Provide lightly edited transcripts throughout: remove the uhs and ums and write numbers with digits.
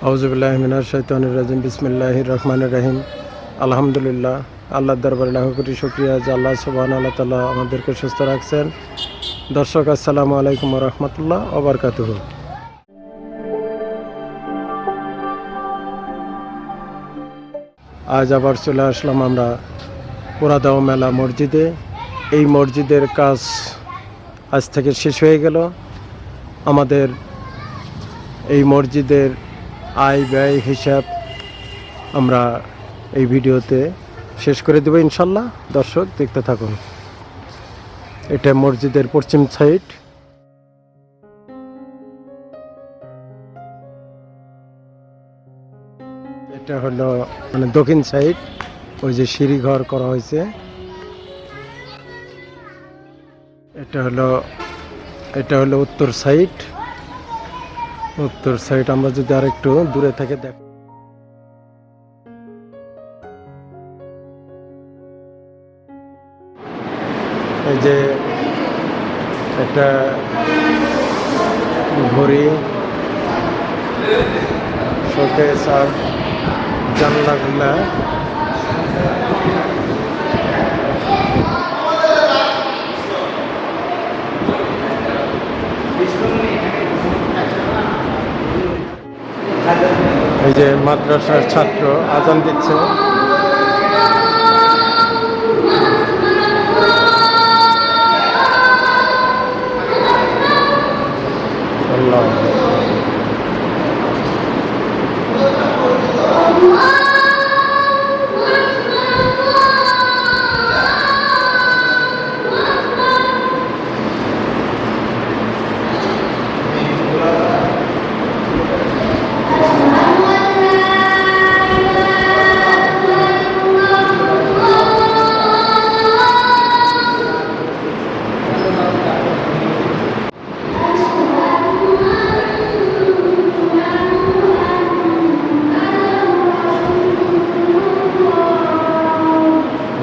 আউযুবিল্লাহি মিনাশ শাইতানির রাজিম বিসমিল্লাহির রহমানির রহিম আলহামদুলিল্লাহ। আল্লাহর দরবারে লাখো কোটি শুকরিয়া যে আল্লাহ সুবহানাহু ওয়া তাআলা আমাদেরকে সুস্থ রাখছেন। দর্শক আসসালামু আলাইকুম ওয়া রাহমাতুল্লাহ ওয়া বারাকাতুহু। আজ আবার চলে আসলাম আমরা পুরাদাও মেলা মসজিদে। এই মসজিদের কাজ আজ থেকে শেষ হয়ে গেল। আমাদের এই মসজিদের আয় ব্যয় হিসাব আমরা এই ভিডিওতে শেষ করে দেব ইনশাল্লাহ। দর্শক দেখতে থাকুন। এটা মসজিদের পশ্চিম সাইড। এটা হলো মানে দক্ষিণ সাইড, ওই যে সিঁড়ি ঘর করা হয়েছে। এটা হলো উত্তর সাইড। উত্তর সাইড আমরা যদি আরেকটু দূরে থেকে দেখ, এই যে একটা ঘড়ি, শোকেস আর জানলাগুলা এই যে মাদ্রাসার ছাত্র আজান দিচ্ছে। আল্লাহ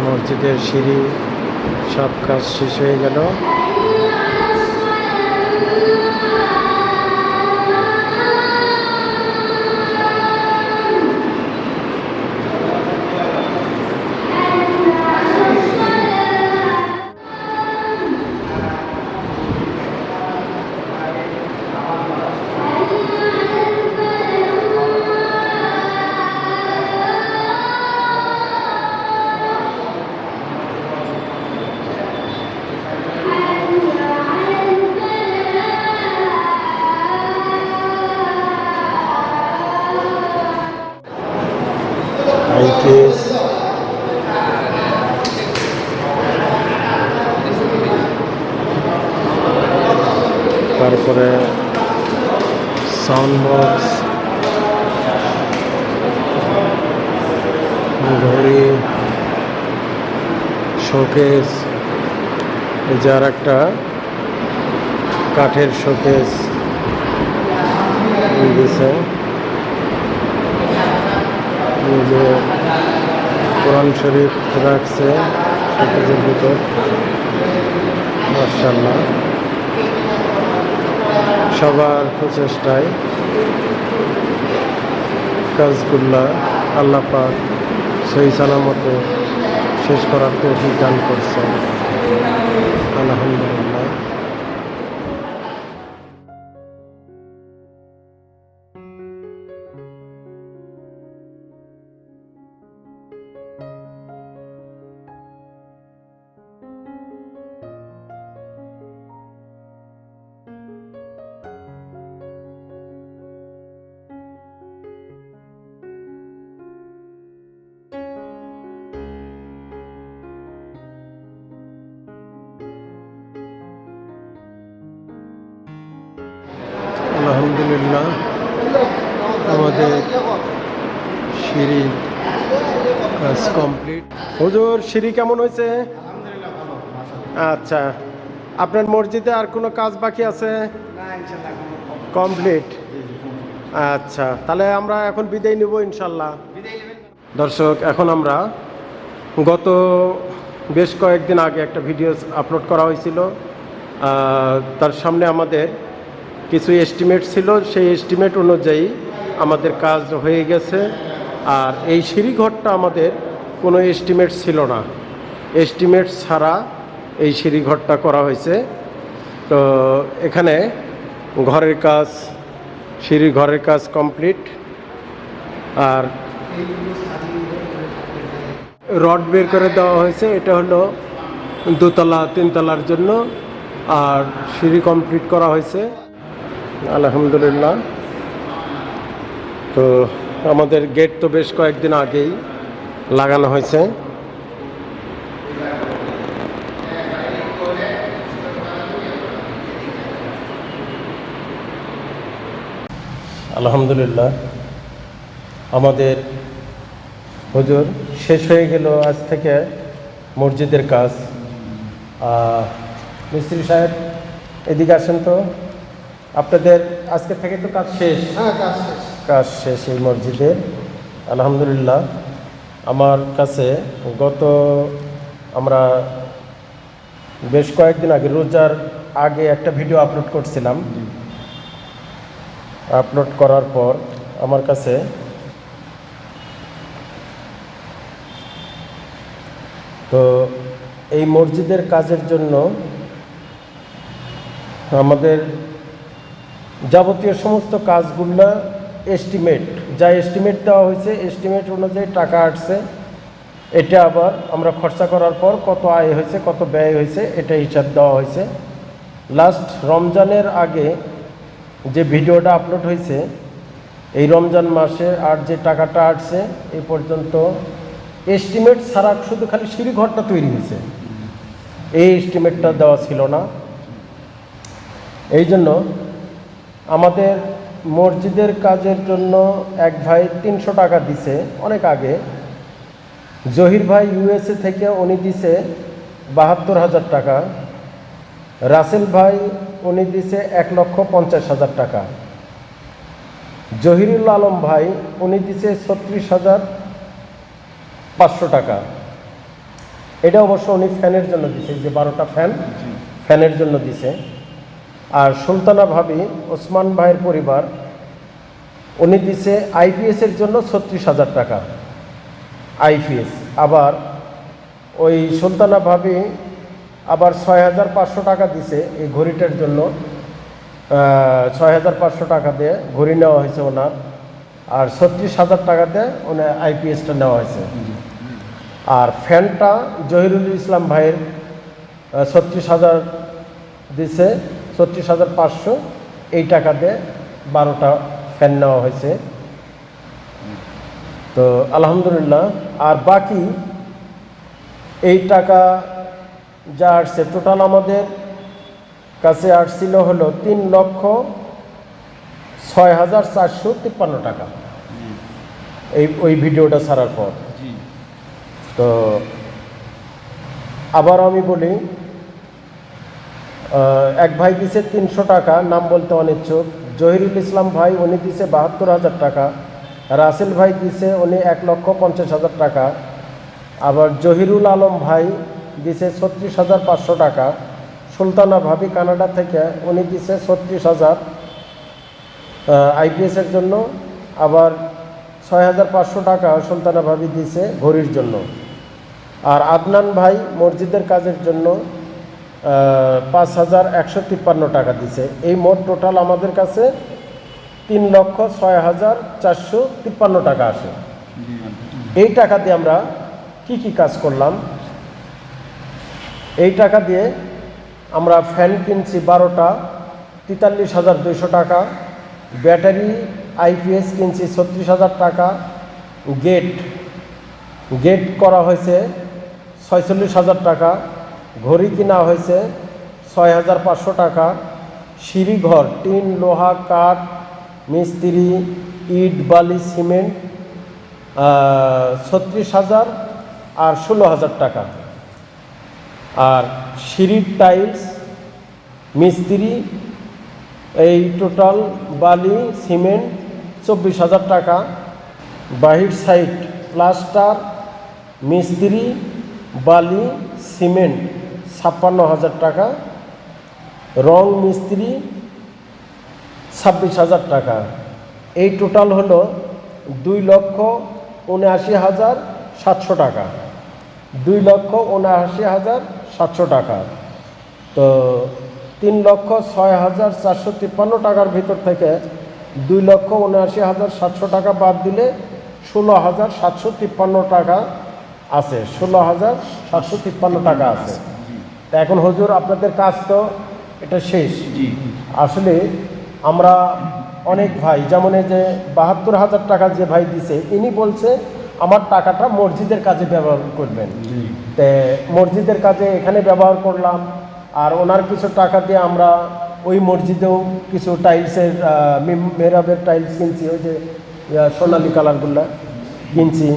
মসজিদের সিঁড়ি সব কাজ শেষ হয়ে গেল। আইপিএস তারপরে সাউন্ড বক্স, ঘড়ি, শোকেস, এই যে আর একটা কাঠের শোকেস দিয়েছে। এই যে কোরআন শরীফ রাখছে শোকেসের ভিতর, মাশাআল্লাহ। সবার প্রচেষ্টায় কাজগুলা আল্লাহ পাক সহি সালামতে শেষ করার তৌফিক দান করছেন, আলহামদুলিল্লাহ। আলহামদুলিল্লাহ আমাদের সিঁড়ি কাজ কমপ্লিট। হুজুর, সিঁড়ি কেমন হয়েছে? আচ্ছা, আপনার মসজিদে আর কোনো কাজ বাকি আছে? কমপ্লিট। আচ্ছা, তাহলে আমরা এখন বিদায় নিব ইনশাল্লাহ। দর্শক, এখন আমরা গত বেশ কয়েকদিন আগে একটা ভিডিও আপলোড করা হয়েছিল। তার সামনে আমাদের কিছু এস্টিমেট ছিল, সেই এস্টিমেট অনুযায়ী আমাদের কাজ হয়ে গেছে। আর এই সিঁড়িঘরটা আমাদের কোনো এস্টিমেট ছিল না, এস্টিমেট ছাড়া এই সিঁড়িঘরটা করা হয়েছে। তো এখানে ঘরের কাজ, সিঁড়িঘরের কাজ কমপ্লিট। আর রড বের করে দেওয়া হয়েছে, এটা হলো দোতলা তিনতলার জন্য। আর সিঁড়ি কমপ্লিট করা হয়েছে আলহামদুলিল্লাহ। তো আমাদের গেট তো বেশ কয়েকদিন আগেই লাগানো হয়েছে। আলহামদুলিল্লাহ আমাদের হুজুর শেষ হয়ে গেল আজ থেকে মসজিদের কাজ। মিস্ত্রি সাহেব এদিকে আসেন তো, আপনাদের আজকে থেকে তো কাজ শেষ? হ্যাঁ, কাজ শেষ এই মসজিদের আলহামদুলিল্লাহ। আমার কাছে আমরা বেশ কয়েকদিন আগে, রোজার আগে একটা ভিডিও আপলোড করছিলাম। আপলোড করার পর আমার কাছে তো এই মসজিদের কাজের জন্য আমাদের যাবতীয় সমস্ত কাজগুলো এস্টিমেট, যা এস্টিমেট দেওয়া হয়েছে এস্টিমেট অনুযায়ী টাকা আসছে। এটা আবার আমরা খরচা করার পর কত আয় হয়েছে, কত ব্যয় হয়েছে, এটা হিসাব দেওয়া হয়েছে। লাস্ট রমজানের আগে যে ভিডিওটা আপলোড হয়েছে, এই রমজান মাসে আর যে টাকাটা আসছে এই পর্যন্ত এস্টিমেট ছাড়া শুধু খালি সিঁড়িঘরটা তৈরি হয়েছে, এই এস্টিমেটটা দেওয়া ছিল না। এই জন্য আমাদের মসজিদের কাজের জন্য এক ভাই 300 টাকা দিছে অনেক আগে। জহির ভাই ইউএসএ থেকে উনি দিছে 72,000 টাকা। রাসেল ভাই উনি দিছে 1,50,000 টাকা। জহিরুল আলম ভাই উনি দিছে 36,500 টাকা। এটা অবশ্য উনি ফ্যানের জন্য দিছে, যে 12টা ফ্যানের জন্য দিছে। আর সুলতানা ভাবি, ওসমান ভাইয়ের পরিবার, উনি দিছে আইপিএসের জন্য 36,000 টাকা আইপিএস। আবার ওই সুলতানা ভাবি আবার 6,500 টাকা দিছে এই ঘড়িটার জন্য। 6,500 টাকা দিয়ে ঘড়ি নেওয়া হয়েছে ওনার। আর 36,000 টাকা দিয়ে ওনার আইপিএসটা নেওয়া হয়েছে। আর ফ্যানটা জহিরুল ইসলাম ভাইয়ের 36,000 দিছে, 36,500 এই টাকা দিয়ে 12টা ফ্যান নেওয়া হয়েছে। তো আলহামদুলিল্লাহ। আর বাকি এই টাকা যা আসছে, টোটাল আমাদের কাছে আসছিল হলো 3,06,453 টাকা ওই ভিডিওটা ছাড়ার পর। তো আবার আমি বলি, এক ভাই দিছে 300 টাকা, নাম বলতে অনিচ্ছুক। জহিরুল ইসলাম ভাই উনি দিছে 72,000 টাকা। রাসেল ভাই দিছে উনি 1,50,000 টাকা। আবার জহিরুল আলম ভাই দিছে 36,500 টাকা। সুলতানা ভাবি কানাডা থেকে উনি দিছে 36,000 আইপিএসের জন্য। আবার 6,500 টাকা সুলতানা ভাবি দিছে ঘড়ির জন্য। আর আদনান ভাই মসজিদের কাজের জন্য 5,153 টাকা দিছে। এই মোট টোটাল আমাদের কাছে 3,06,453 টাকা আসে। এই টাকা দিয়ে আমরা কি কি কাজ করলাম? এই টাকা দিয়ে আমরা ফ্যান কিনছি 12টা, 43,200 টাকা। ব্যাটারি আইপিএস কিনছি 36,000 টাকা। গেট করা হয়েছে 46,000 টাকা। ঘড়ি কিনা হয়েছে 6,500 টাকা। সিঁড়িঘর, টিন, লোহা, কাঠ, মিস্ত্রি, ইট, বালি, সিমেন্ট 36,000 আর 16,000 টাকা। আর সিঁড়ির টাইলস, মিস্ত্রি, এই টোটাল বালি সিমেন্ট 24,000 টাকা। বাহির সাইড প্লাস্টার, মিস্ত্রি, বালি সিমেন্ট 56,000 টাকা। রং মিস্ত্রি 26,000 টাকা। এই টোটাল হলো 2,79,700 টাকা, 2,79,700 টাকা। তো 3,06,453 টাকার ভিতর থেকে 2,79,700 টাকা বাদ দিলে 16,753 টাকা আছে, 16,753 টাকা আছে। তা এখন হুজুর আপনাদের কাজ তো এটা শেষ। আসলে আমরা অনেক ভাই, যেমন এই যে 72,000 টাকা যে ভাই দিছে, ইনি বলছে আমার টাকাটা মসজিদের কাজে ব্যবহার করবেন। তে মসজিদের কাজে এখানে ব্যবহার করলাম, আর ওনার কিছু টাকা দিয়ে আমরা ওই মসজিদেও কিছু টাইলসের মেহরাবের টাইলস কিনছি, ওই যে সোনালি কালারগুলো কিনছি।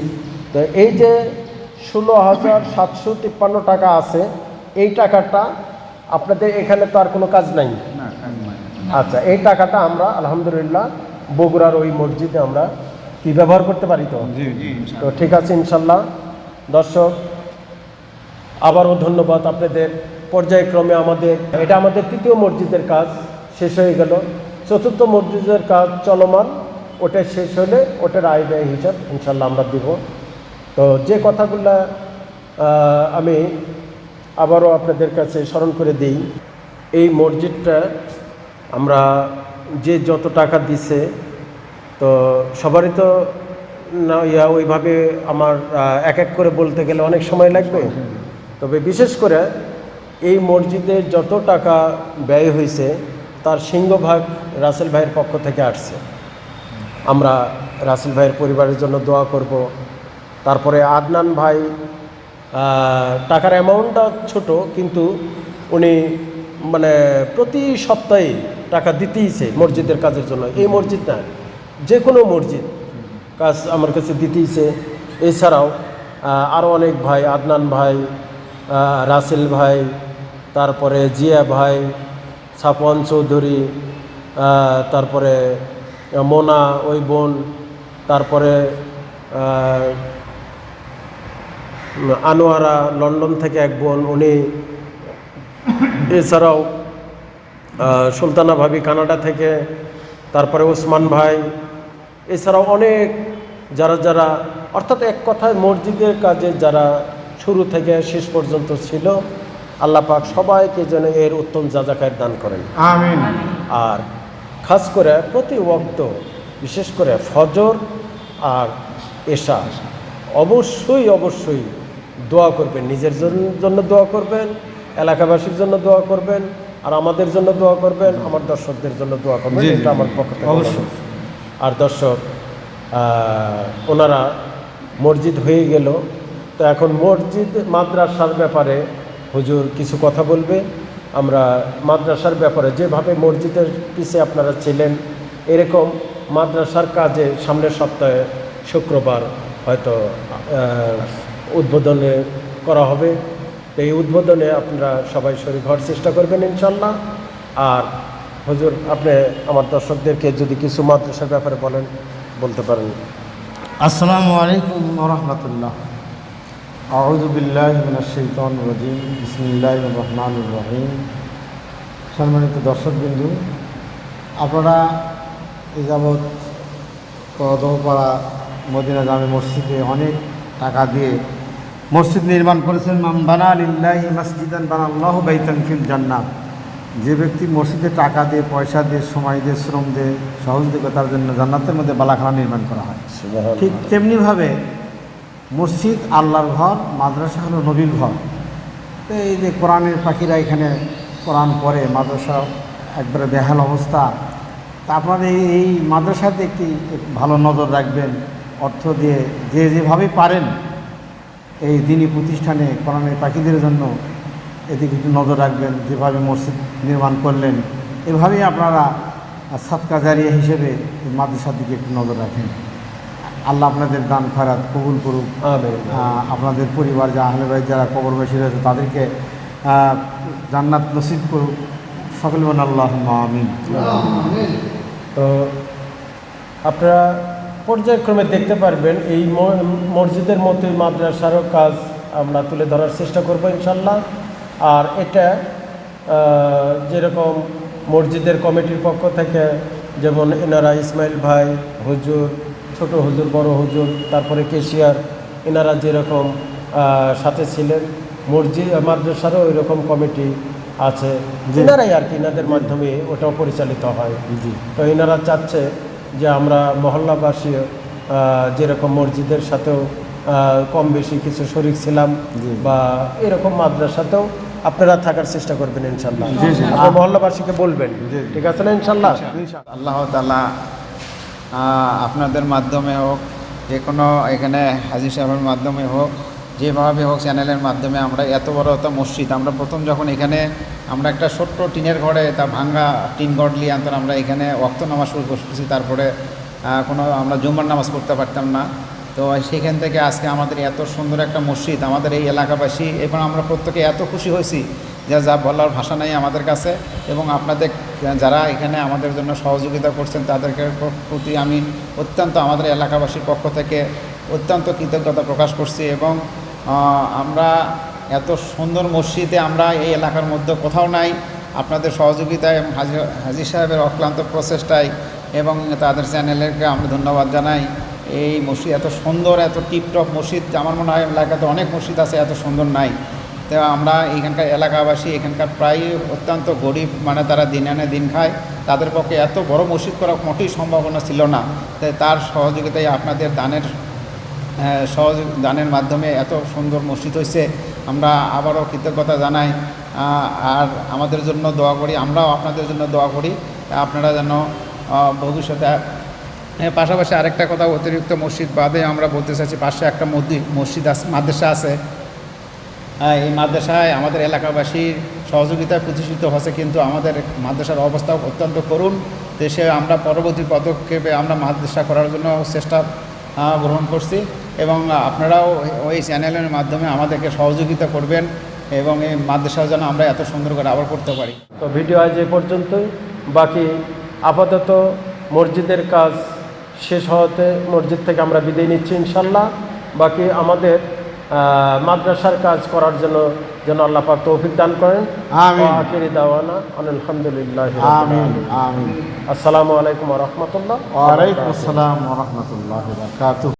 তো এই যে 16,753 টাকা আছে, এই টাকাটা আপনাদের এখানে তো আর কোনো কাজ নাই। আচ্ছা, এই টাকাটা আমরা আলহামদুলিল্লাহ বগুড়ার ওই মসজিদে আমরা কি ব্যবহার করতে পারি। তো ঠিক আছে ইনশাল্লাহ। দর্শক, আবারও ধন্যবাদ আপনাদের। পর্যায়ক্রমে এটা আমাদের 3য় মসজিদের কাজ শেষ হয়ে গেল, 4র্থ মসজিদের কাজ চলমান, ওটা শেষ হলে ওটার আয় ব্যয় হিসাব ইনশাল্লাহ আমরা দিব। তো যে কথাগুলো আমি আবারও আপনাদের কাছে স্মরণ করে দিই, এই মসজিদটা আমরা যে যত টাকা দিছে, তো সবারই তো না ওইভাবে আমার এক এক করে বলতে গেলে অনেক সময় লাগবে। তবে বিশেষ করে এই মসজিদে যত টাকা ব্যয় হয়েছে তার সিংহভাগ রাসেল ভাইয়ের পক্ষ থেকে আসছে। আমরা রাসেল ভাইয়ের পরিবারের জন্য দোয়া করব। তারপরে আদনান ভাই, টাকার অ্যামাউন্টটা ছোট, কিন্তু উনি মানে প্রতি সপ্তাহে টাকা দিতেইছে মসজিদের কাজের জন্য। এই মসজিদ না, যে কোনো মসজিদ কাজ আমার কাছে দিতেইছে। এছাড়াও আরও অনেক ভাই, আদনান ভাই, রাসেল ভাই, তারপরে জিয়া ভাই, সাপওয়ান চৌধুরী, তারপরে মোনা ওই বোন, তারপরে আনোয়ারা লন্ডন থেকে এক বোন উনি, এছাড়াও সুলতানা ভাবি কানাডা থেকে, তারপরে ওসমান ভাই, এছাড়াও অনেক যারা অর্থাৎ এক কথায় মসজিদের কাজে যারা শুরু থেকে শেষ পর্যন্ত ছিল, আল্লাহ পাক সবাইকে যেন এর উত্তম যাজাকার দান করেন, আমিন। আর খাস করে প্রতি ওয়াক্ত, বিশেষ করে ফজর আর এশা অবশ্যই দোয়া করবেন, নিজের জন্য দোয়া করবেন, এলাকাবাসীর জন্য দোয়া করবেন, আর আমাদের জন্য দোয়া করবেন, আমার দর্শকদের জন্য দোয়া করবেন। এটা আমার পক্ষ থেকে অবশ্যই। আর দর্শক, ওনারা মসজিদ হয়ে গেল, তো এখন মসজিদ মাদ্রাসার ব্যাপারে হুজুর কিছু কথা বলবে। আমরা মাদ্রাসার ব্যাপারে যেভাবে মসজিদের পিছে আপনারা ছিলেন, এরকম মাদ্রাসার কাজে সামনের সপ্তাহে শুক্রবার হয়তো উদ্বোধনে করা হবে। তো এই উদ্বোধনে আপনারা সবাই শরীক হওয়ার চেষ্টা করবেন ইনশাল্লাহ। আর হুজুর, আপনি আমার দর্শকদেরকে যদি কিছু মাদ্রাসার ব্যাপারে বলতে পারেন। আসসালামু আলাইকুম ওয়া রাহমাতুল্লাহ। আউযু বিল্লাহি মিনাশ শাইতানির রাজীম। বিসমিল্লাহির রহমানির রহিম। সম্মানিত দর্শকবৃন্দু, আপনারা এই যাবৎ কদমপাড়া মদিনা জামে মসজিদে অনেক টাকা দিয়ে মসজিদ নির্মাণ করেছেন। মান বানা লিল্লাহি মাসজিদান বানাল্লাহু বাইতান ফিল জান্নাহ। যে ব্যক্তি মসজিদে টাকা দিয়ে, পয়সা দিয়ে, সময় দিয়ে, শ্রম দিয়ে সহযোগিতার জন্য জান্নাতের মধ্যে বালাখানা নির্মাণ করা হয়, ঠিক তেমনিভাবে মসজিদ আল্লাহর ঘর, মাদ্রাসা হলো নবীর ঘর। তো এই যে কোরআনের পাখিরা এখানে কোরআন পড়ে, মাদ্রাসা একবারে বেহাল অবস্থা। তা আপনারা এই মাদ্রাসাতে একটি ভালো নজর রাখবেন, অর্থ দিয়ে যেভাবে পারেন এই দিনী প্রতিষ্ঠানে কোরআনের পাখিদের জন্য এদিকে একটু নজর রাখবেন। যেভাবে মসজিদ নির্মাণ করলেন, এভাবেই আপনারা সাদকা জারিয়া হিসেবে এই মাদ্রাসার দিকে একটু নজর রাখেন। আল্লাহ আপনাদের দান খয়রাত কবুল করুক। আপনাদের পরিবার, যা আহলে বাইত যারা কবরবাসী রয়েছে, তাদেরকে জান্নাত নসিব করুক। সকলে বলেন আল্লাহুম্মা আমিন। তো আপনারা পর্যায়ক্রমে দেখতে পারবেন এই মসজিদের মতোই মাদ্রাসারও কাজ আমরা তুলে ধরার চেষ্টা করব ইনশাল্লাহ। আর এটা যেরকম মসজিদের কমিটির পক্ষ থেকে যেমন এনারা ইসমাইল ভাই, হুজুর, ছোট হুজুর, বড় হুজুর, তারপরে কেশিয়ার, এনারা যেরকম সাথে ছিলেন, মসজিদ মাদ্রাসারও ওই রকম কমিটি আছে, এনারাই আর কি, এনাদের মাধ্যমে ওটাও পরিচালিত হয়। জি তো এনারা চাচ্ছে যে আমরা মহল্লাবাসী যেরকম মসজিদের সাথেও কম বেশি কিছু শরিক ছিলাম, জি। বা এরকম মাদ্রাসাতেও আপনারা থাকার চেষ্টা করবেন ইনশাল্লাহ। জি, জি। আপনার মহল্লাবাসীকে বলবেন, জি। ঠিক আছে না ইনশাল্লাহ? আল্লাহ তাআলা আপনাদের মাধ্যমে হোক, যে কোনো এখানে হাজী সাহেবের মাধ্যমে হোক, যেভাবে হোক চ্যানেলের মাধ্যমে আমরা এত বড় একটা মসজিদ, আমরা প্রথম যখন এখানে আমরা একটা ছোট্ট টিনের ঘরে, তা ভাঙ্গা টিন ঘর নিয়ে আনতাম, আমরা এখানে ওয়াক্ত নামাজ শুরু করতেছি, তারপরে কোনো আমরা জুম্মার নামাজ পড়তে পারতাম না। তো সেখান থেকে আজকে আমাদের এত সুন্দর একটা মসজিদ, আমাদের এই এলাকাবাসী এবং আমরা প্রত্যেকে এত খুশি হয়েছি যা বলার ভাষা নাই আমাদের কাছে। এবং আপনাদের যারা এখানে আমাদের জন্য সহযোগিতা করছেন তাদেরকে প্রতি আমি অত্যন্ত আমাদের এলাকাবাসীর পক্ষ থেকে অত্যন্ত কৃতজ্ঞতা প্রকাশ করছি। এবং আমরা এত সুন্দর মসজিদে আমরা এই এলাকার মধ্যে কোথাও নাই, আপনাদের সহযোগিতায় এবং হাজী সাহেবের অক্লান্ত প্রচেষ্টায় এবং তাদের চ্যানেলকে আমরা ধন্যবাদ জানাই। এই মসজিদ এত সুন্দর, এত টিপটপ মসজিদ আমার মনে হয় এলাকাতে অনেক মসজিদ আছে, এত সুন্দর নাই। তো আমরা এখানকার এলাকাবাসী, এখানকার প্রায় অত্যন্ত গরিব, মানে তারা দিন আনে দিন খায়, তাদের পক্ষে এত বড় মসজিদ করা মোটেই সম্ভাবনা ছিল না। তাই তার সহযোগিতায় আপনাদের দানের মাধ্যমে এত সুন্দর মসজিদ হয়েছে। আমরা আবারও কৃতজ্ঞতা জানাই, আর আমাদের জন্য দোয়া করি, আমরাও আপনাদের জন্য দোয়া করি আপনারা যেন ভবিষ্যতে। পাশাপাশি আরেকটা কথা, অতিরিক্ত মসজিদ বাদে আমরা বলতে চাইছি, পাশে একটা মসজিদ আছে, মাদ্রাসা আছে। এই মাদ্রাসায় আমাদের এলাকাবাসীর সহযোগিতায় প্রতিষ্ঠিত হচ্ছে, কিন্তু আমাদের মাদ্রাসার অবস্থা অত্যন্ত করুণ। দেশে আমরা পরবর্তী পদক্ষেপে আমরা মাদ্রাসা করার জন্য চেষ্টা গ্রহণ করছি, এবং আপনারাও ওই চ্যানেলের মাধ্যমে আমাদেরকে সহযোগিতা করবেন এবং এই মাদ্রাসা যেন আমরা এত সুন্দর করে আবার করতে পারি। তো ভিডিও আজ এই পর্যন্তই। বাকি আপাতত মসজিদের কাজ শেষ হওয়াতে মসজিদ থেকে আমরা বিদায় নিচ্ছি ইনশাল্লাহ। বাকি আমাদের মাদ্রাসার কাজ করার জন্য যেন আল্লাহ পাক তৌফিক দান করেন। আমিন। আখিরি দাওয়ানা আলহামদুলিল্লাহ। আমিন আমিন। আসসালামু আলাইকুম ওয়া রাহমাতুল্লাহ। ওয়ালাইকুম আসসালাম ওয়া রাহমাতুল্লাহি ওয়া বারাকাতুহু।